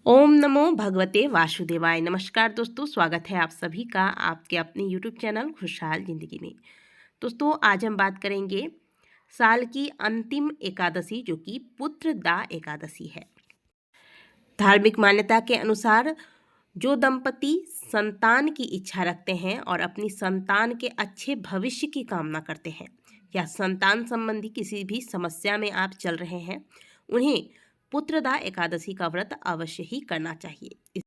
ओम नमो भगवते वासुदेवाय। नमस्कार दोस्तों, स्वागत है आप सभी का आपके अपने YouTube चैनल खुशहाल जिंदगी में। दोस्तों, आज हम बात करेंगे साल की अंतिम एकादशी जो कि पुत्रदा एकादशी है। धार्मिक मान्यता के अनुसार जो दंपति संतान की इच्छा रखते हैं और अपनी संतान के अच्छे भविष्य की कामना करते हैं या संतान संबंधी किसी भी समस्या में आप चल रहे हैं, उन्हें पुत्रदा एकादशी का व्रत अवश्य ही करना चाहिए।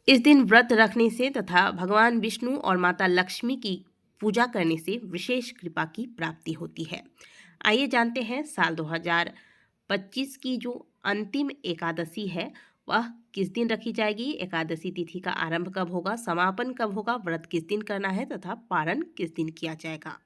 इस दिन व्रत रखने से तथा भगवान विष्णु और माता लक्ष्मी की पूजा करने से विशेष कृपा की प्राप्ति होती है। आइए जानते हैं साल 2025 की जो अंतिम एकादशी है वह किस दिन रखी जाएगी, एकादशी तिथि का आरंभ कब होगा, समापन कब होगा, व्रत किस दिन करना है तथा पारण किस दिन किया जाएगा।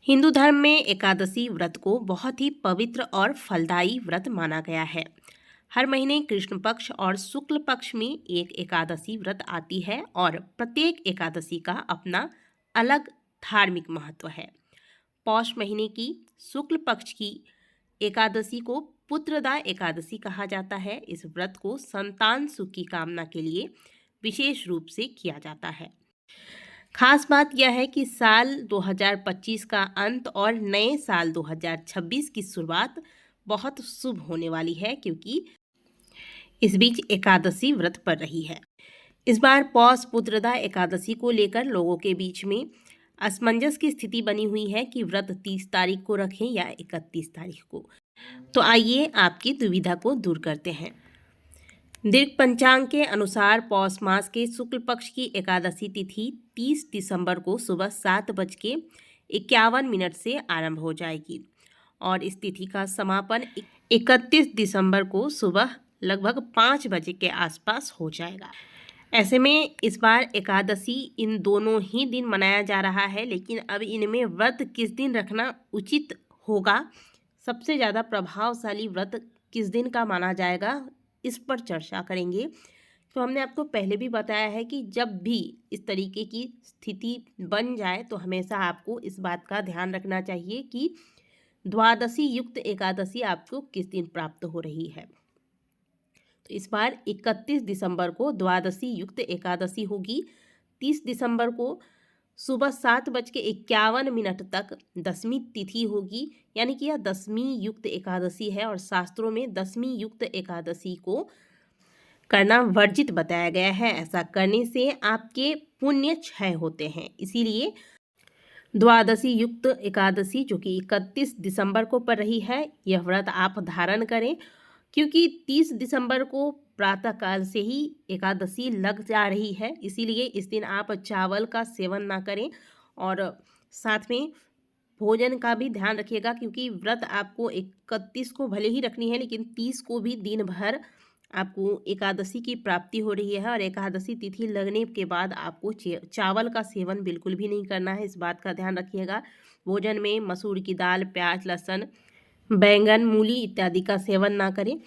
हिंदू धर्म में एकादशी व्रत को बहुत ही पवित्र और फलदायी व्रत माना गया है। हर महीने कृष्ण पक्ष और शुक्ल पक्ष में एक एकादशी व्रत आती है और प्रत्येक एकादशी का अपना अलग धार्मिक महत्व है। पौष महीने की शुक्ल पक्ष की एकादशी को पुत्रदा एकादशी कहा जाता है। इस व्रत को संतान सुख की कामना के लिए विशेष रूप से किया जाता है। खास बात यह है कि साल 2025 का अंत और नए साल 2026 की शुरुआत बहुत शुभ होने वाली है, क्योंकि इस बीच एकादशी व्रत पड़ रही है। इस बार पौष पुत्रदा एकादशी को लेकर लोगों के बीच में असमंजस की स्थिति बनी हुई है कि व्रत 30 तारीख को रखें या 31 तारीख को। तो आइए आपकी दुविधा को दूर करते हैं। दीर्घ पंचांग के अनुसार पौष मास के शुक्ल पक्ष की एकादशी तिथि 30 दिसंबर को सुबह 7:51 से आरंभ हो जाएगी और इस तिथि का समापन 31 दिसंबर को सुबह लगभग 5 बजे के आसपास हो जाएगा। ऐसे में इस बार एकादशी इन दोनों ही दिन मनाया जा रहा है, लेकिन अब इनमें व्रत किस दिन रखना उचित होगा, सबसे ज़्यादा प्रभावशाली व्रत किस दिन का माना जाएगा, इस पर चर्चा करेंगे। तो हमने आपको पहले भी बताया है कि जब भी इस तरीके की स्थिति बन जाए तो हमेशा आपको इस बात का ध्यान रखना चाहिए कि द्वादशी युक्त एकादशी आपको किस दिन प्राप्त हो रही है। तो इस बार 31 दिसंबर को द्वादशी युक्त एकादशी होगी। 30 दिसंबर को सुबह 7:51 तक दसवीं तिथि होगी, यानी कि यह दसवीं युक्त एकादशी है और शास्त्रों में दसवीं युक्त एकादशी को करना वर्जित बताया गया है। ऐसा करने से आपके पुण्य क्षय होते हैं, इसीलिए द्वादशी युक्त एकादशी जो कि 31 दिसंबर को पड़ रही है, यह व्रत आप धारण करें, क्योंकि 30 दिसंबर को प्रातःकाल से ही एकादशी लग जा रही है। इसीलिए इस दिन आप चावल का सेवन ना करें और साथ में भोजन का भी ध्यान रखिएगा, क्योंकि व्रत आपको 31 को भले ही रखनी है, लेकिन 30 को भी दिन भर आपको एकादशी की प्राप्ति हो रही है और एकादशी तिथि लगने के बाद आपको चावल का सेवन बिल्कुल भी नहीं करना है। इस बात का ध्यान रखिएगा। भोजन में मसूर की दाल, प्याज, लहसुन, बैंगन, मूली इत्यादि का सेवन ना करें।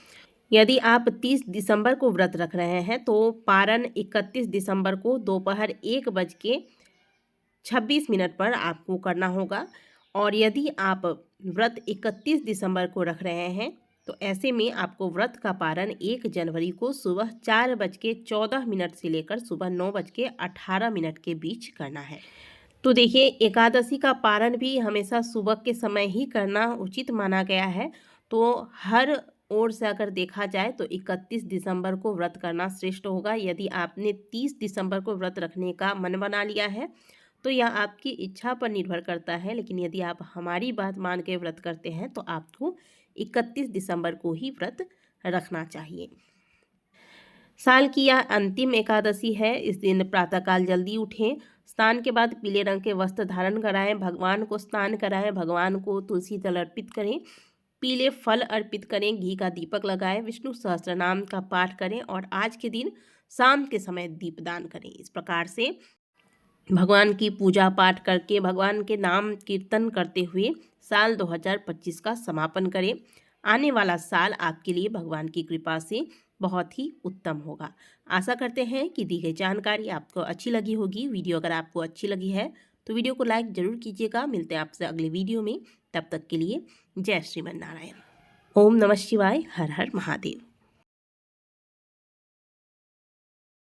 यदि आप 30 दिसंबर को व्रत रख रहे हैं तो पारण 31 दिसंबर को दोपहर 1:26 पर आपको करना होगा। और यदि आप व्रत 31 दिसंबर को रख रहे हैं तो ऐसे में आपको व्रत का पारण 1 जनवरी को सुबह 4:14 से लेकर सुबह 9:18 के बीच करना है। तो देखिए, एकादशी का पारण भी हमेशा सुबह के समय ही करना उचित माना गया है। तो हर ओर से अगर देखा जाए तो 31 दिसंबर को व्रत करना श्रेष्ठ होगा। यदि आपने 30 दिसंबर को व्रत रखने का मन बना लिया है तो यह आपकी इच्छा पर निर्भर करता है, लेकिन यदि आप हमारी बात मान के व्रत करते हैं तो आपको 31 दिसंबर को ही व्रत रखना चाहिए। साल की यह अंतिम एकादशी है। इस दिन प्रातःकाल जल्दी उठें, स्नान के बाद पीले रंग के वस्त्र धारण कराएं, भगवान को स्नान कराएं, भगवान को तुलसी जल अर्पित करें, पीले फल अर्पित करें, घी का दीपक लगाएं, विष्णु सहस्त्रनाम का पाठ करें और आज के दिन शाम के समय दीपदान करें। इस प्रकार से भगवान की पूजा पाठ करके भगवान के नाम कीर्तन करते हुए साल 2025 का समापन करें। आने वाला साल आपके लिए भगवान की कृपा से बहुत ही उत्तम होगा। आशा करते हैं कि दी गई जानकारी आपको अच्छी लगी होगी। वीडियो अगर आपको अच्छी लगी है तो वीडियो को लाइक जरूर कीजिएगा। मिलते हैं आपसे अगले वीडियो में, तब तक के लिए जय श्रीमन नारायण। ओम नमः शिवाय। हर हर महादेव।